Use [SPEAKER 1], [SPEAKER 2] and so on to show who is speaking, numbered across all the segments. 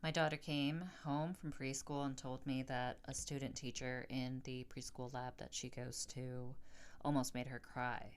[SPEAKER 1] My daughter came home from preschool and told me that a student teacher in the preschool lab that she goes to almost made her cry.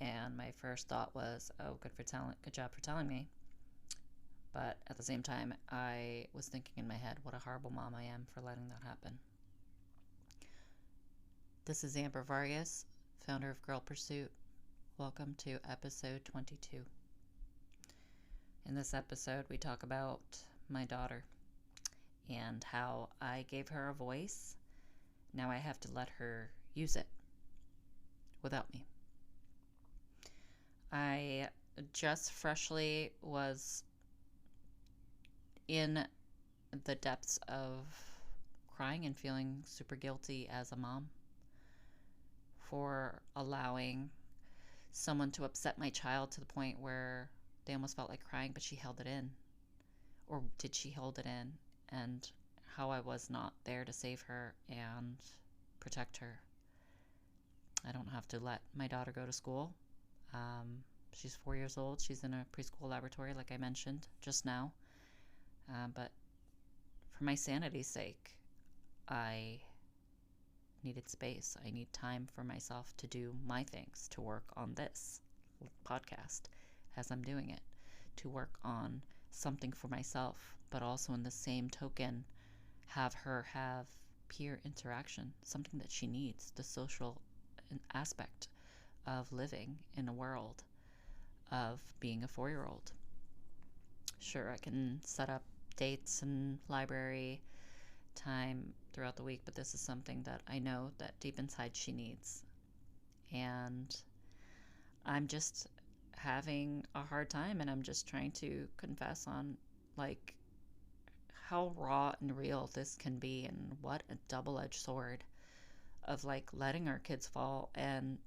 [SPEAKER 1] And my first thought was, "Oh, good job for telling me." But at the same time, I was thinking in my head, what a horrible mom I am for letting that happen. This is Amber Vargas, founder of Girl Pursuit. Welcome to episode 22. In this episode, we talk about my daughter and how I gave her a voice. Now I have to let her use it without me. I just freshly was in the depths of crying and feeling super guilty as a mom for allowing someone to upset my child to the point where they almost felt like crying, but she held it in. Or did she hold it in? And how I was not there to save her and protect her. I don't have to let my daughter go to school. She's 4 years old. She's in a preschool laboratory, like I mentioned just now. But for my sanity's sake, I needed space. I need time for myself to do my things, to work on this podcast as I'm doing it, to work on something for myself, but also in the same token, have her have peer interaction, something that she needs, the social aspect of living in a world of being a 4-year-old. Sure, I can set up dates and library time throughout the week, but this is something that I know that deep inside she needs. And I'm just having a hard time, and I'm just trying to confess on like how raw and real this can be, and what a double-edged sword of like letting our kids fall, and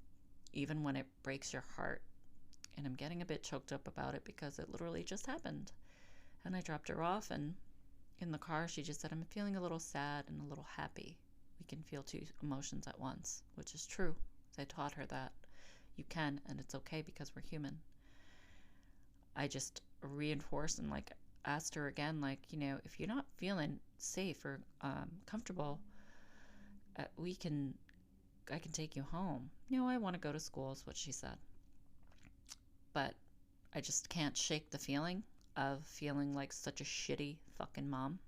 [SPEAKER 1] even when it breaks your heart. And I'm getting a bit choked up about it because it literally just happened. And I dropped her off, and in the car she just said, "I'm feeling a little sad and a little happy." We can feel two emotions at once, which is true. I taught her that you can, and it's okay because we're human. I just reinforced and like asked her again, like, if you're not feeling safe or comfortable, I can take you home. No, I want to go to school is what she said. But I just can't shake the feeling of feeling like such a shitty fucking mom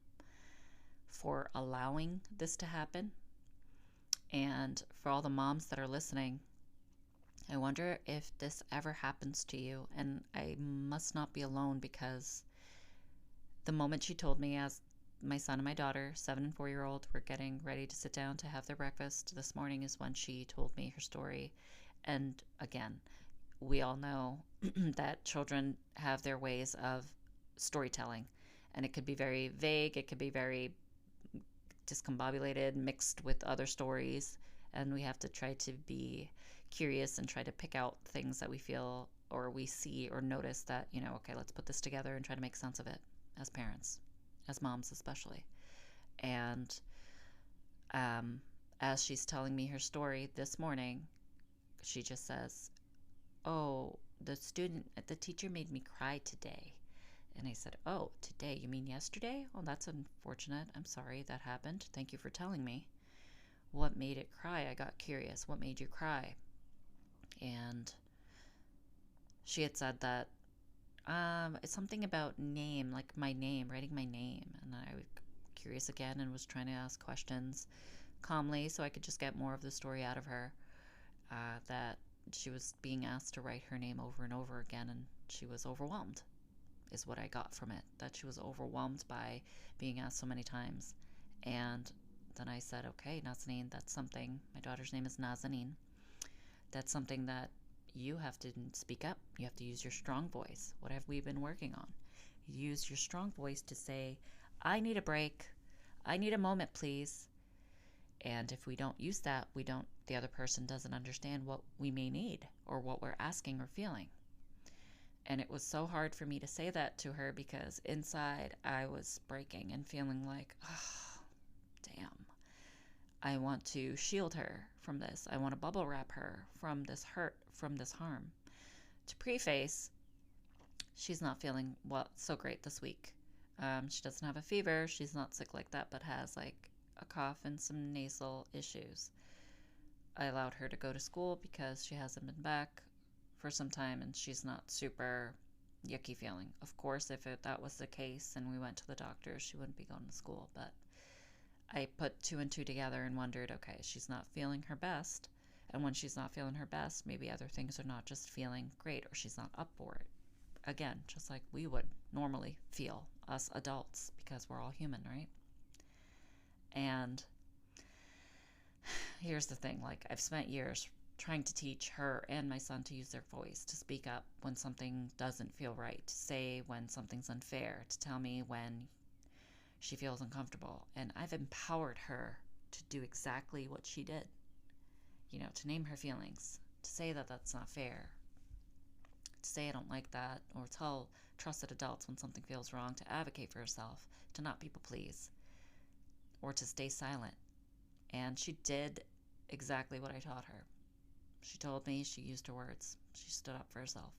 [SPEAKER 1] for allowing this to happen. And for all the moms that are listening, I wonder if this ever happens to you. And I must not be alone, because the moment she told me, as my son and my daughter, 7 and 4-year-old, were getting ready to sit down to have their breakfast this morning, is when she told me her story. And again, we all know that children have their ways of storytelling, and it could be very vague, it could be very discombobulated, mixed with other stories, and we have to try to be curious and try to pick out things that we feel or we see or notice that, okay, let's put this together and try to make sense of it as parents, as moms especially. And as she's telling me her story this morning, she just says, "Oh, the teacher made me cry today." And I said, "Oh, today? You mean yesterday? Oh, that's unfortunate. I'm sorry that happened. Thank you for telling me. What made it cry?" I got curious. What made you cry? And she had said that it's something about name, like my name, writing my name. And I was curious again and was trying to ask questions calmly so I could just get more of the story out of her, that she was being asked to write her name over and over again, and she was overwhelmed, is what I got from it, that she was overwhelmed by being asked so many times. And then I said, "Okay, Nazanin, that's something," my daughter's name is Nazanin, "that's something that you have to speak up. You have to use your strong voice. What have we been working on? Use your strong voice to say, I need a break. I need a moment, please." And if we don't use that, the other person doesn't understand what we may need or what we're asking or feeling. And it was so hard for me to say that to her, because inside I was breaking and feeling like, oh, damn. I want to shield her from this. I want to bubble wrap her from this hurt, from this harm. To preface, she's not feeling so great this week. She doesn't have a fever. She's not sick like that, but has like a cough and some nasal issues. I allowed her to go to school because she hasn't been back for some time and she's not super yucky feeling. Of course, if that was the case and we went to the doctor, she wouldn't be going to school. But I put two and two together and wondered, okay, she's not feeling her best. And when she's not feeling her best, maybe other things are not just feeling great or she's not up for it. Again, just like we would normally feel, us adults, because we're all human, right? And here's the thing, like, I've spent years trying to teach her and my son to use their voice, to speak up when something doesn't feel right, to say when something's unfair, to tell me when she feels uncomfortable. And I've empowered her to do exactly what she did. You know, to name her feelings, to say that that's not fair, to say I don't like that, or tell trusted adults when something feels wrong, to advocate for herself, to not people please, or to stay silent. And she did exactly what I taught her. She told me, she used her words, she stood up for herself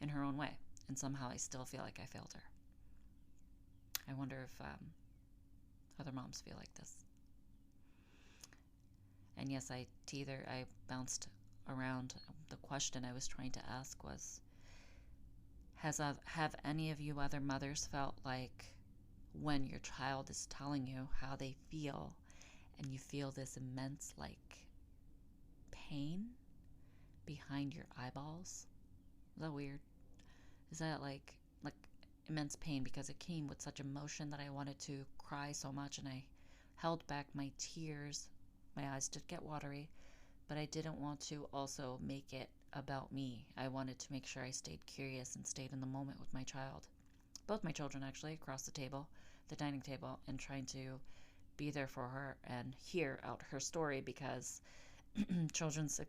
[SPEAKER 1] in her own way, and somehow I still feel like I failed her. I wonder if other moms feel like this. And yes, I bounced around. The question I was trying to ask was, have any of you other mothers felt like when your child is telling you how they feel and you feel this immense like pain behind your eyeballs? Is that weird? Is that like immense pain because it came with such emotion that I wanted to cry so much and I held back my tears. My eyes did get watery, but I didn't want to also make it about me. I wanted to make sure I stayed curious and stayed in the moment with my child. Both my children, actually, across the table, the dining table, and trying to be there for her and hear out her story, because children's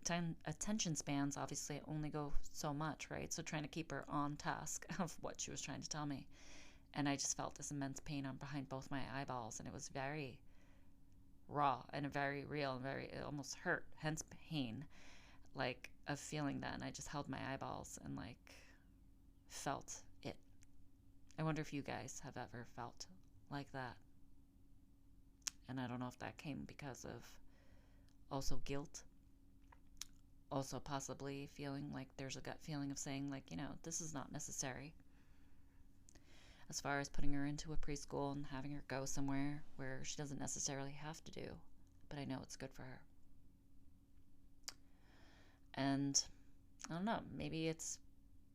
[SPEAKER 1] attention spans obviously only go so much, right? So trying to keep her on task of what she was trying to tell me. And I just felt this immense pain on behind both my eyeballs, and it was very raw and very real and it almost hurt, hence pain, like of feeling that. And I just held my eyeballs and like felt it. I wonder if you guys have ever felt like that. And I don't know if that came because of also guilt, also possibly feeling like there's a gut feeling of saying, like, you know, this is not necessary, as far as putting her into a preschool and having her go somewhere where she doesn't necessarily have to do, but I know it's good for her. And I don't know, maybe it's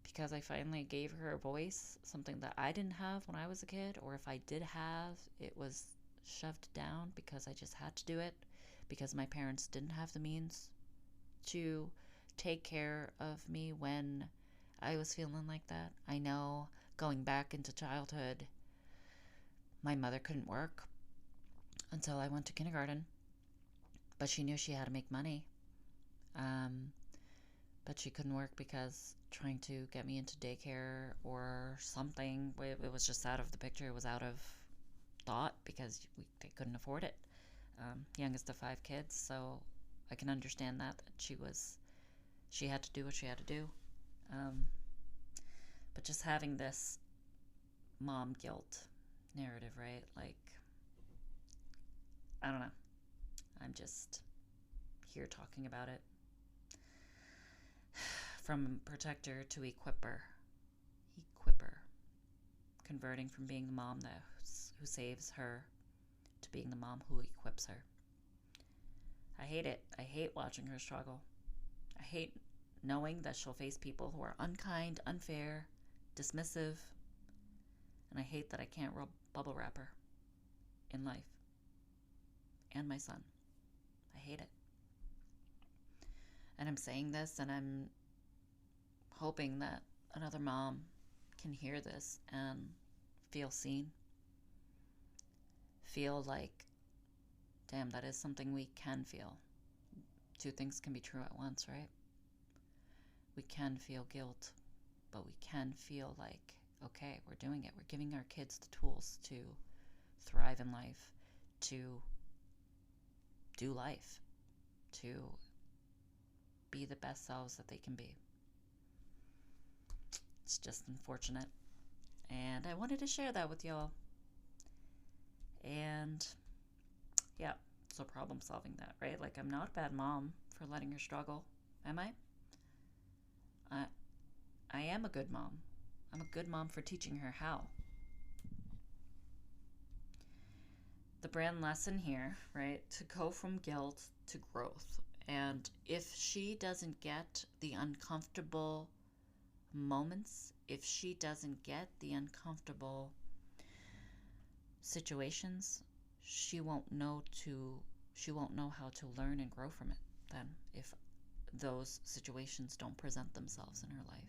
[SPEAKER 1] because I finally gave her a voice, something that I didn't have when I was a kid, or if I did have, it was shoved down because I just had to do it, because my parents didn't have the means to take care of me when I was feeling like that. I know going back into childhood, my mother couldn't work until I went to kindergarten, but she knew she had to make money. But she couldn't work because trying to get me into daycare or something, it was just out of the picture. It was out of thought because they couldn't afford it. Youngest of 5 kids, so I can understand that she had to do what she had to do. But just having this mom guilt narrative, right? Like, I don't know. I'm just here talking about it. From protector to equipper. Converting from being the mom who saves her to being the mom who equips her. I hate it. I hate watching her struggle. I hate knowing that she'll face people who are unkind, unfair, dismissive, and I hate that I can't bubble wrap her in life. And my son. I hate it. And I'm saying this and I'm hoping that another mom can hear this and feel seen. Feel like, damn, that is something we can feel. 2 things can be true at once, right? We can feel guilt, but we can feel like, okay, we're doing it. We're giving our kids the tools to thrive in life, to do life, to be the best selves that they can be. It's just unfortunate. And I wanted to share that with y'all. And yeah, so problem solving that, right? Like, I'm not a bad mom for letting her struggle, am I? I, I am a good mom. I'm a good mom for teaching her how. The brand lesson here, right? To go from guilt to growth. And if she doesn't get the uncomfortable moments, if she doesn't get the uncomfortable situations, she won't know how to learn and grow from it then, if those situations don't present themselves in her life.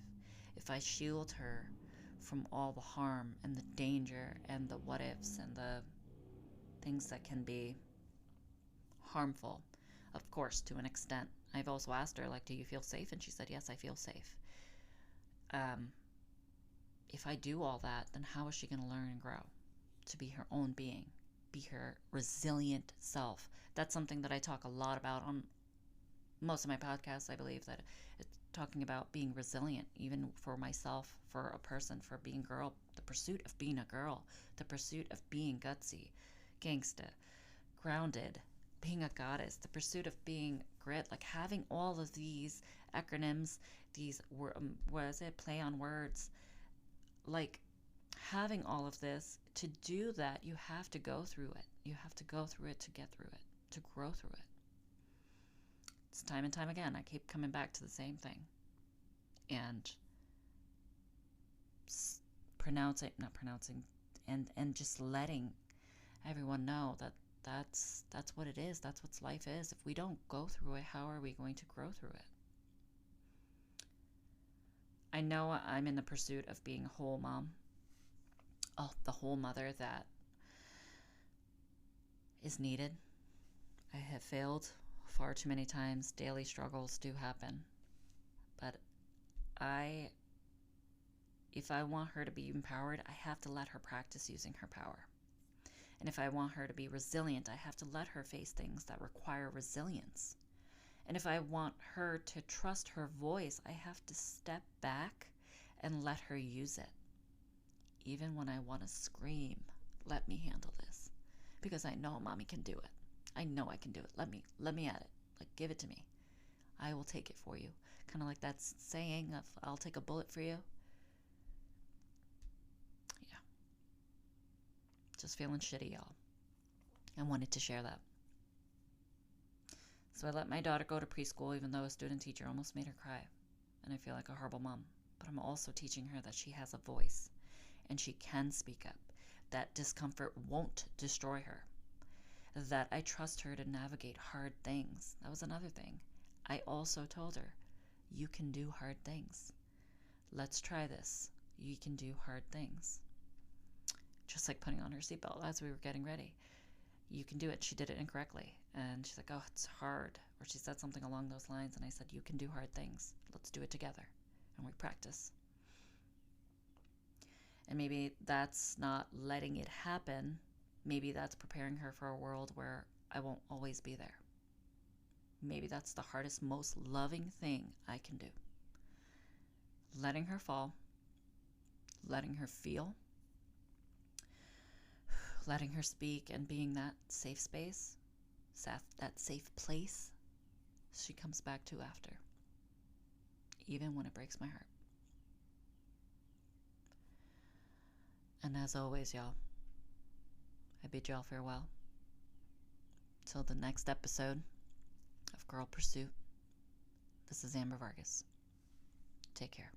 [SPEAKER 1] If I shield her from all the harm and the danger and the what ifs and the things that can be harmful, of course, to an extent. I've also asked her, like, do you feel safe? And she said, yes, I feel safe. Um, if I do all that, then how is she going to learn and grow to be her own being, be her resilient self? That's something that I talk a lot about on most of my podcasts. I believe that it's talking about being resilient, even for myself, for a person, for being a girl, the pursuit of being a girl, the pursuit of being gutsy, gangsta, grounded, being a goddess, the pursuit of being grit, like having all of these acronyms, these what is it, play on words, like having all of this. To do that, you have to go through it. You have to go through it to get through it, to grow through it. It's time and time again. I keep coming back to the same thing. And not pronouncing, and just letting everyone know that that's what it is. That's what life is. If we don't go through it, how are we going to grow through it? I know I'm in the pursuit of being a whole mom. Oh, the whole mother that is needed. I have failed far too many times. Daily struggles do happen. But if I want her to be empowered, I have to let her practice using her power. And if I want her to be resilient, I have to let her face things that require resilience. And if I want her to trust her voice, I have to step back and let her use it. Even when I want to scream, let me handle this. Because I know mommy can do it. I know I can do it. Let me at it. Like, give it to me. I will take it for you. Kind of like that saying of, I'll take a bullet for you. Yeah. Just feeling shitty, y'all. I wanted to share that. So I let my daughter go to preschool, even though a student teacher almost made her cry. And I feel like a horrible mom. But I'm also teaching her that she has a voice and she can speak up. That discomfort won't destroy her. That I trust her to navigate hard things. That was another thing. I also told her, you can do hard things. Let's try this. You can do hard things. Just like putting on her seatbelt as we were getting ready. You can do it. She did it incorrectly. And she's like, oh, it's hard. Or she said something along those lines. And I said, you can do hard things. Let's do it together. And we practice. And maybe that's not letting it happen. Maybe that's preparing her for a world where I won't always be there. Maybe that's the hardest, most loving thing I can do. Letting her fall. Letting her feel. Letting her speak and being that safe space. That safe place she comes back to after. Even when it breaks my heart. And as always, y'all, I bid y'all farewell. Till the next episode of Girl Pursuit. This is Amber Vargas. Take care.